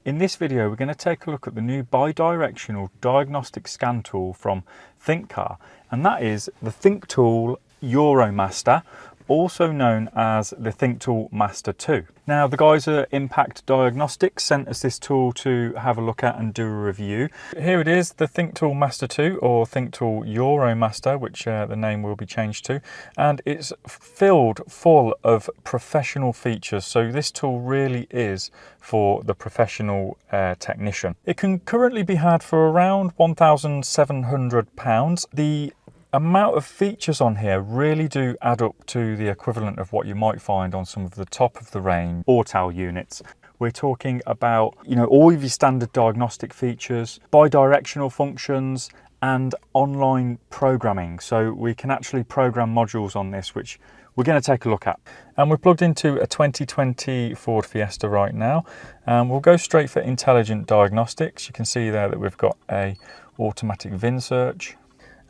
In this video, we're going to take a look at the new bi-directional diagnostic scan tool from ThinkCar, and that is the ThinkTool Euro Master, also known as the ThinkTool Master 2. Now, the guys at Impact Diagnostics sent us this tool to have a look at and do a review. Here it is, the ThinkTool Master 2, or ThinkTool Euro Master, which the name will be changed to, and it's filled full of professional features. So this tool really is for the professional technician. It can currently be had for around £1,700. The amount of features on here really do add up to the equivalent of what you might find on some of the top of the range Autel units. We're talking about, all of your standard diagnostic features, bi-directional functions, and online programming. So we can actually program modules on this, which we're going to take a look at. And we're plugged into a 2020 Ford Fiesta right now. And we'll go straight for intelligent diagnostics. You can see there that we've got a automatic VIN search.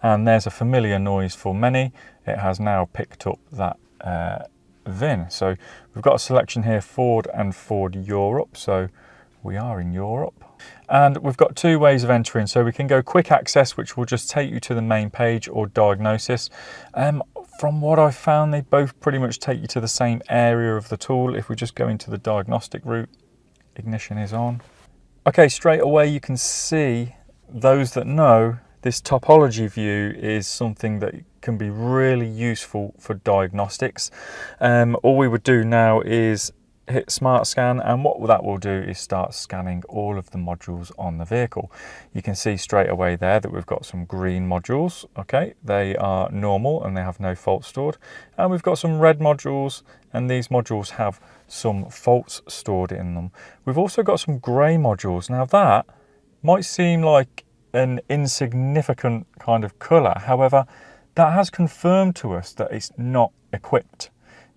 And there's a familiar noise for many. It has now picked up that VIN. So we've got a selection here, Ford and Ford Europe. So we are in Europe. And we've got two ways of entering. So we can go quick access, which will just take you to the main page, or diagnosis. From what I've found, they both pretty much take you to the same area of the tool. If we just go into the diagnostic route, ignition is on. Okay, straight away you can see, those that know, this topology view is something that can be really useful for diagnostics. All we would do now is hit Smart Scan, and what that will do is start scanning all of the modules on the vehicle. You can see straight away there that we've got some green modules. Okay, they are normal and they have no faults stored. And we've got some red modules, and these modules have some faults stored in them. We've also got some grey modules. Now that might seem like an insignificant kind of colour. However, that has confirmed to us that it's not equipped.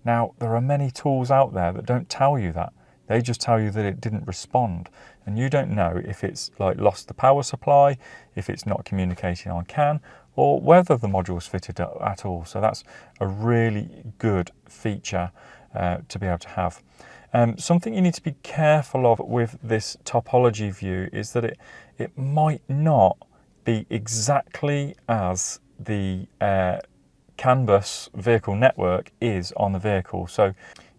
Now, there are many tools out there that don't tell you that. They just tell you that it didn't respond. And you don't know if it's like lost the power supply, if it's not communicating on CAN, or whether the module's fitted at all. So that's a really good feature to be able to have. Something you need to be careful of with this topology view is that it might not be exactly as the CAN bus vehicle network is on the vehicle. So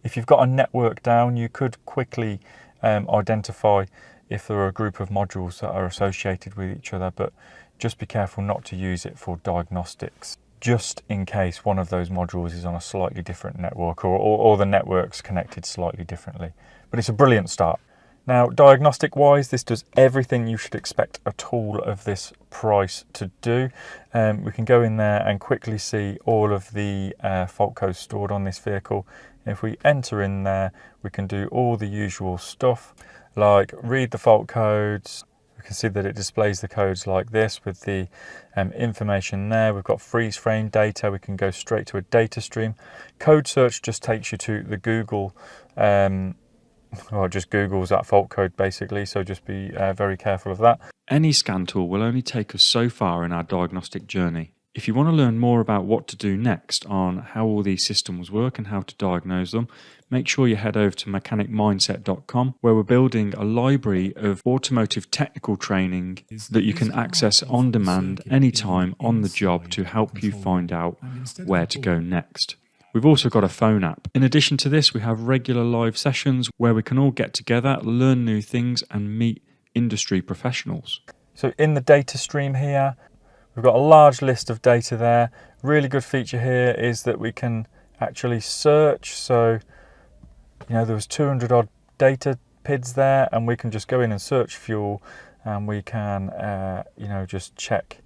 if you've got a network down, you could quickly identify if there are a group of modules that are associated with each other, but just be careful not to use it for diagnostics, just in case one of those modules is on a slightly different network, or the network's connected slightly differently. But it's a brilliant start. Now, diagnostic wise, this does everything you should expect a tool of this price to do. We can go in there and quickly see all of the fault codes stored on this vehicle. If we enter in there, we can do all the usual stuff, like read the fault codes. We can see that it displays the codes like this with the information there. We've got freeze frame data. We can go straight to a data stream. Code search just takes you to the Google, well, it just Googles that fault code basically, so just be very careful of that. Any scan tool will only take us so far in our diagnostic journey. If you want to learn more about what to do next on how all these systems work and how to diagnose them, make sure you head over to mechanicmindset.com, where we're building a library of automotive technical training that you can access on demand anytime on the job to help you find out where to go next. We've also got a phone app. In addition to this, we have regular live sessions where we can all get together, learn new things, and meet industry professionals. So in the data stream here, we've got a large list of data there. Really good feature here is that we can actually search. So, there was 200 odd data PIDs there, and we can just go in and search fuel, and we can, just check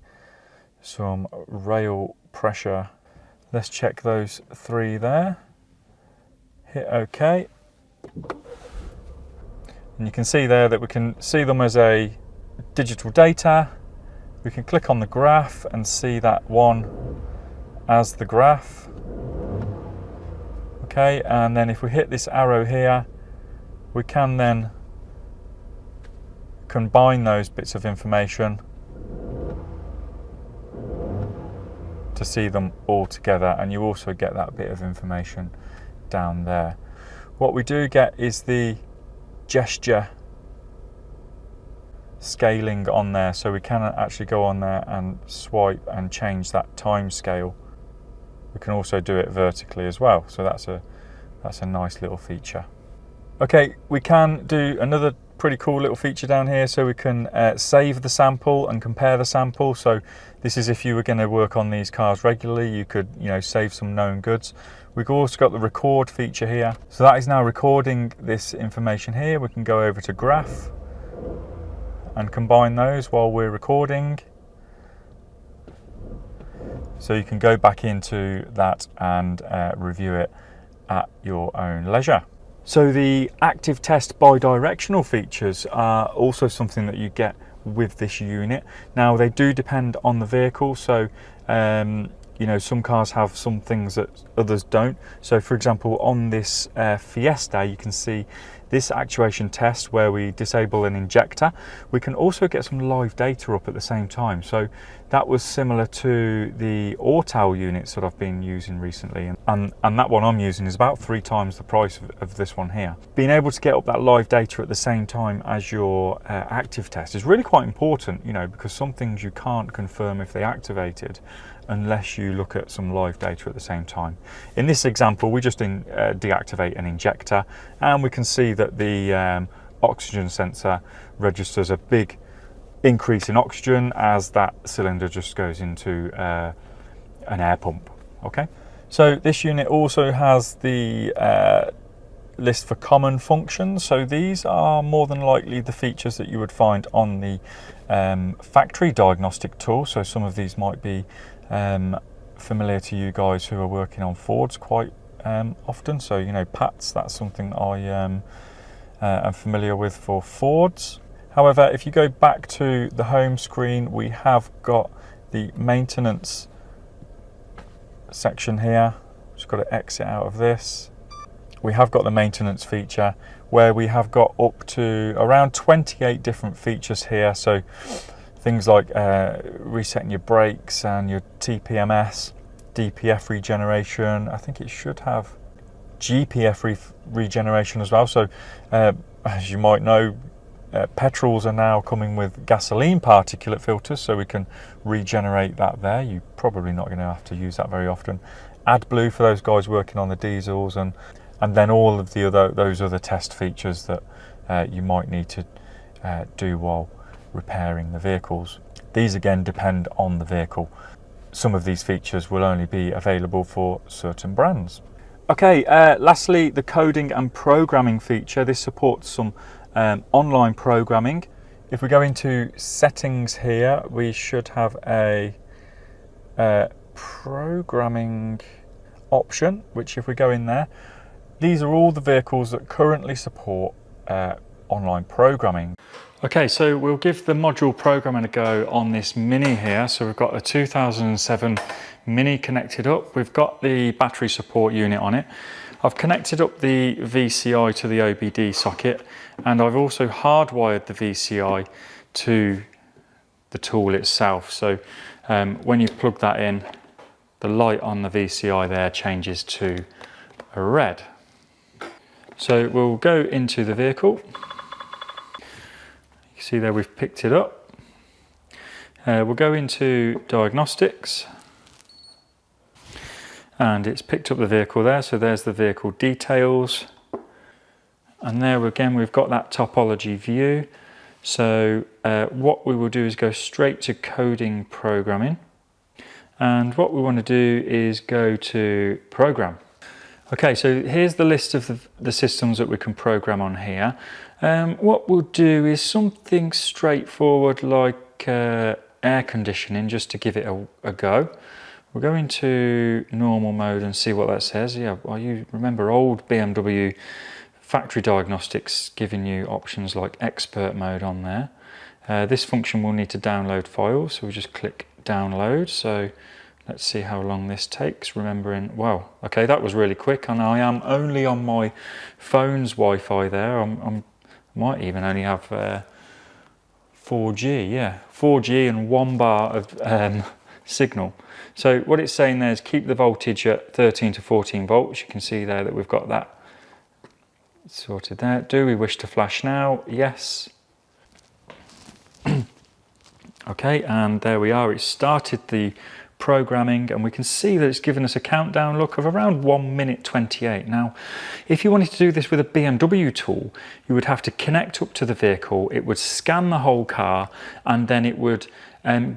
some rail pressure. Let's check those 3 there. Hit OK. And you can see there that we can see them as a digital data. We can click on the graph and see that one as the graph. Okay, and then if we hit this arrow here, we can then combine those bits of information to see them all together, and you also get that bit of information down there. What we do get is the gesture scaling on there, so we can actually go on there and swipe and change that time scale. We can also do it vertically as well, so that's a nice little feature. Okay, we can do another pretty cool little feature down here, so we can save the sample and compare the sample. So this is if you were going to work on these cars regularly, you could, you know, save some known goods. We've also got the record feature here, so that is now recording this information here. We can go over to graph and combine those while we're recording. So you can go back into that and review it at your own leisure. So the active test bi-directional features are also something that you get with this unit. Now they do depend on the vehicle, so you know, some cars have some things that others don't. So for example, on this Fiesta, you can see this actuation test where we disable an injector. We can also get some live data up at the same time. So that was similar to the Autel units that I've been using recently. And that one I'm using is about 3 times the price of this one here. Being able to get up that live data at the same time as your active test is really quite important, you know, because some things you can't confirm if they activated unless you look at some live data at the same time. In this example, we just deactivate an injector, and we can see that the oxygen sensor registers a big increase in oxygen as that cylinder just goes into an air pump. Okay, so this unit also has the list for common functions. So these are more than likely the features that you would find on the factory diagnostic tool. So some of these might be familiar to you guys who are working on Fords quite often. So, you know, PATs, that's something I am familiar with for Fords. However, if you go back to the home screen, we have got the maintenance section here. Just got to exit out of this. We have got the maintenance feature where we have got up to around 28 different features here. So things like resetting your brakes and your TPMS, DPF regeneration. I think it should have GPF regeneration as well. So as you might know, petrols are now coming with gasoline particulate filters, so we can regenerate that there. You're probably not going to have to use that very often. AdBlue for those guys working on the diesels, and then all of the those other test features that you might need to do while repairing the vehicles. These again depend on the vehicle. Some of these features will only be available for certain brands. Okay, lastly, the coding and programming feature. This supports some online programming. If we go into settings here, we should have a programming option, which if we go in there, these are all the vehicles that currently support online programming. Okay, so we'll give the module programming a go on this Mini here. So we've got a 2007 Mini connected up. We've got the battery support unit on it. I've connected up the VCI to the OBD socket, and I've also hardwired the VCI to the tool itself. So when you plug that in, the light on the VCI there changes to a red. So we'll go into the vehicle. You see there we've picked it up. We'll go into diagnostics, and it's picked up the vehicle there. So there's the vehicle details, and there again we've got that topology view. So what we will do is go straight to coding programming, and what we want to do is go to program. Okay, so here's the list of the systems that we can program on here. What we'll do is something straightforward like air conditioning, just to give it a go. We'll go into normal mode and see what that says. Yeah, well, you remember old BMW factory diagnostics giving you options like expert mode on there. This function will need to download files, so we just click download. So let's see how long this takes, remembering, wow, okay, that was really quick, and I am only on my phone's Wi-Fi there. I might even only have 4G, yeah, 4G and 1 bar of signal. So what it's saying there is keep the voltage at 13 to 14 volts. You can see there that we've got that sorted there. Do we wish to flash now? Yes. Okay, and there we are. It started the programming, and we can see that it's given us a countdown look of around 1 minute 28. Now, if you wanted to do this with a BMW tool, you would have to connect up to the vehicle, it would scan the whole car, and then it would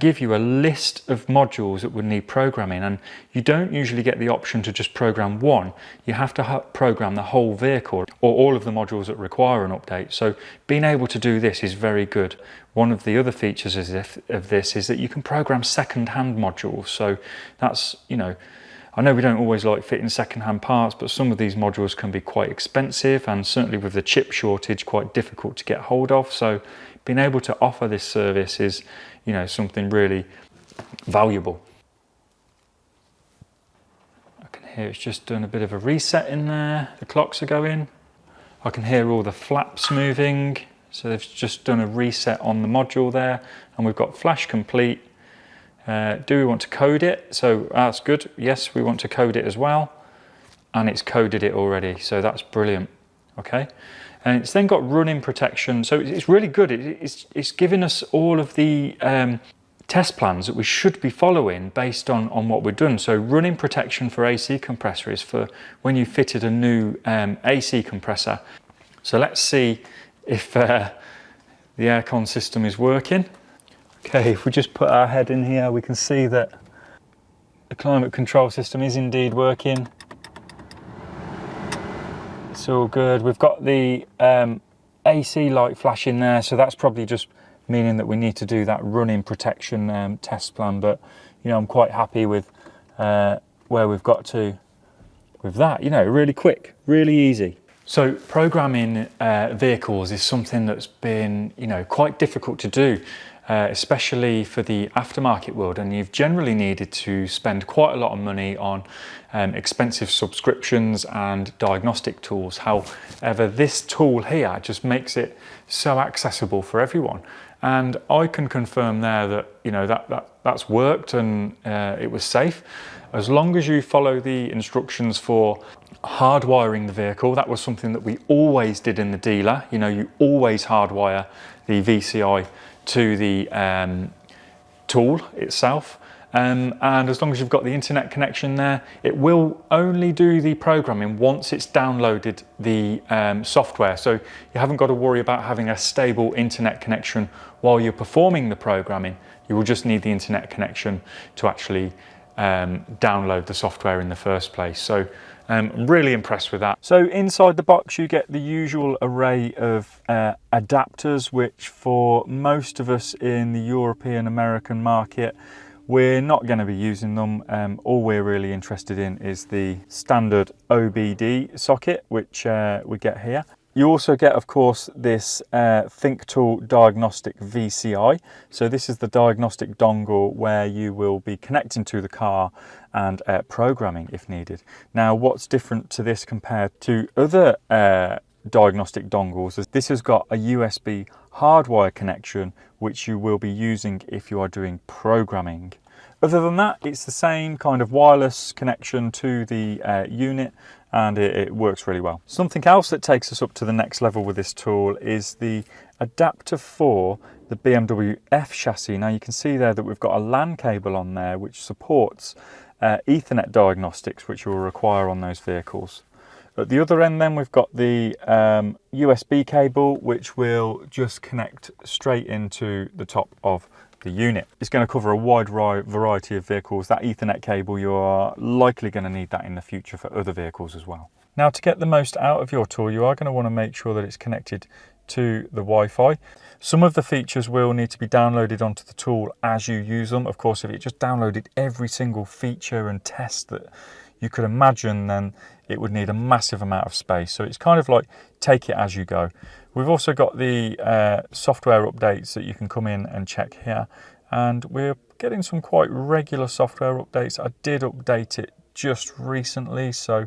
give you a list of modules that would need programming. And you don't usually get the option to just program one. You have to program the whole vehicle or all of the modules that require an update. So being able to do this is very good. One of the other features of this is that you can program second-hand modules. So that's, you know, I know we don't always like fitting second-hand parts, but some of these modules can be quite expensive, and certainly with the chip shortage, quite difficult to get hold of. So being able to offer this service is, you know, something really valuable. I can hear it's just doing a bit of a reset in there. The clocks are going. I can hear all the flaps moving. So they've just done a reset on the module there, and we've got flash complete. Do we want to code it? So that's good. Yes, we want to code it as well. And it's coded it already. So that's brilliant. Okay. And it's then got running protection. So it's really good. It's giving us all of the test plans that we should be following based on what we're doing. So running protection for AC compressor is for when you fitted a new AC compressor. So let's see if the aircon system is working. Okay, if we just put our head in here, we can see that the climate control system is indeed working. It's all good. We've got the AC light flashing there, so that's probably just meaning that we need to do that running protection test plan. But you know, I'm quite happy with where we've got to with that. You know, really quick, really easy. So programming vehicles is something that's been, you know, quite difficult to do, especially for the aftermarket world, and you've generally needed to spend quite a lot of money on expensive subscriptions and diagnostic tools. However, this tool here just makes it so accessible for everyone, and I can confirm there that, you know, that's worked and it was safe. As long as you follow the instructions for hardwiring the vehicle, that was something that we always did in the dealer. You know, you always hardwire the VCI to the tool itself. And as long as you've got the internet connection there, it will only do the programming once it's downloaded the software. So you haven't got to worry about having a stable internet connection while you're performing the programming. You will just need the internet connection to actually download the software in the first place. So I'm really impressed with that. So inside the box you get the usual array of adapters, which for most of us in the European American market, we're not going to be using them. All we're really interested in is the standard OBD socket, which we get here. You also get, of course, this ThinkTool Diagnostic VCI. So this is the diagnostic dongle where you will be connecting to the car and programming if needed. Now, what's different to this compared to other diagnostic dongles is this has got a USB hardwire connection, which you will be using if you are doing programming. Other than that, it's the same kind of wireless connection to the unit, and it works really well. Something else that takes us up to the next level with this tool is the adapter for the BMW F-Chassis. Now you can see there that we've got a LAN cable on there which supports Ethernet diagnostics, which you will require on those vehicles. At the other end then we've got the USB cable, which will just connect straight into the top of the unit. It's going to cover a wide variety of vehicles. That Ethernet cable, you are likely going to need that in the future for other vehicles as well. Now, to get the most out of your tool, you are going to want to make sure that it's connected to the Wi-Fi. Some of the features will need to be downloaded onto the tool as you use them. Of course, if it just downloaded every single feature and test that you could imagine, then it would need a massive amount of space. So it's kind of like take it as you go. We've also got the software updates that you can come in and check here, and we're getting some quite regular software updates. I did update it just recently, so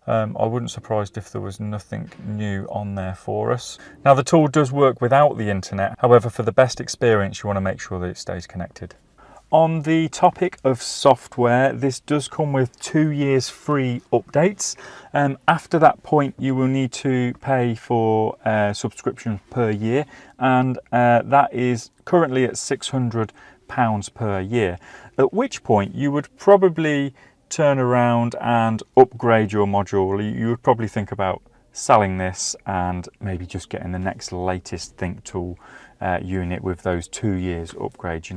I wouldn't be surprised if there was nothing new on there for us. Now, the tool does work without the internet. However, for the best experience, you want to make sure that it stays connected. On the topic of software, this does come with 2 years free updates. After that point, you will need to pay for subscriptions per year, and that is currently at £600 per year. At which point you would probably turn around and upgrade your module. You would probably think about selling this and maybe just getting the next latest ThinkTool unit with those 2 years upgrade.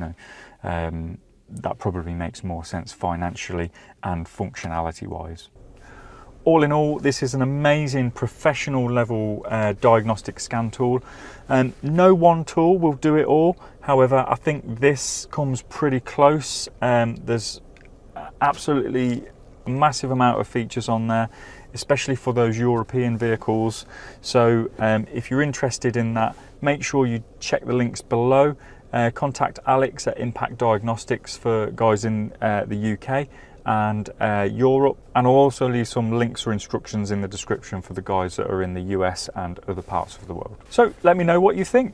That probably makes more sense financially and functionality wise. All in all, this is an amazing professional level diagnostic scan tool. No one tool will do it all. However, I think this comes pretty close. There's absolutely a massive amount of features on there, especially for those European vehicles. So if you're interested in that, make sure you check the links below. Contact Alex at Impact Diagnostics for guys in the UK and Europe, and I'll also leave some links or instructions in the description for the guys that are in the US and other parts of the world. So let me know what you think.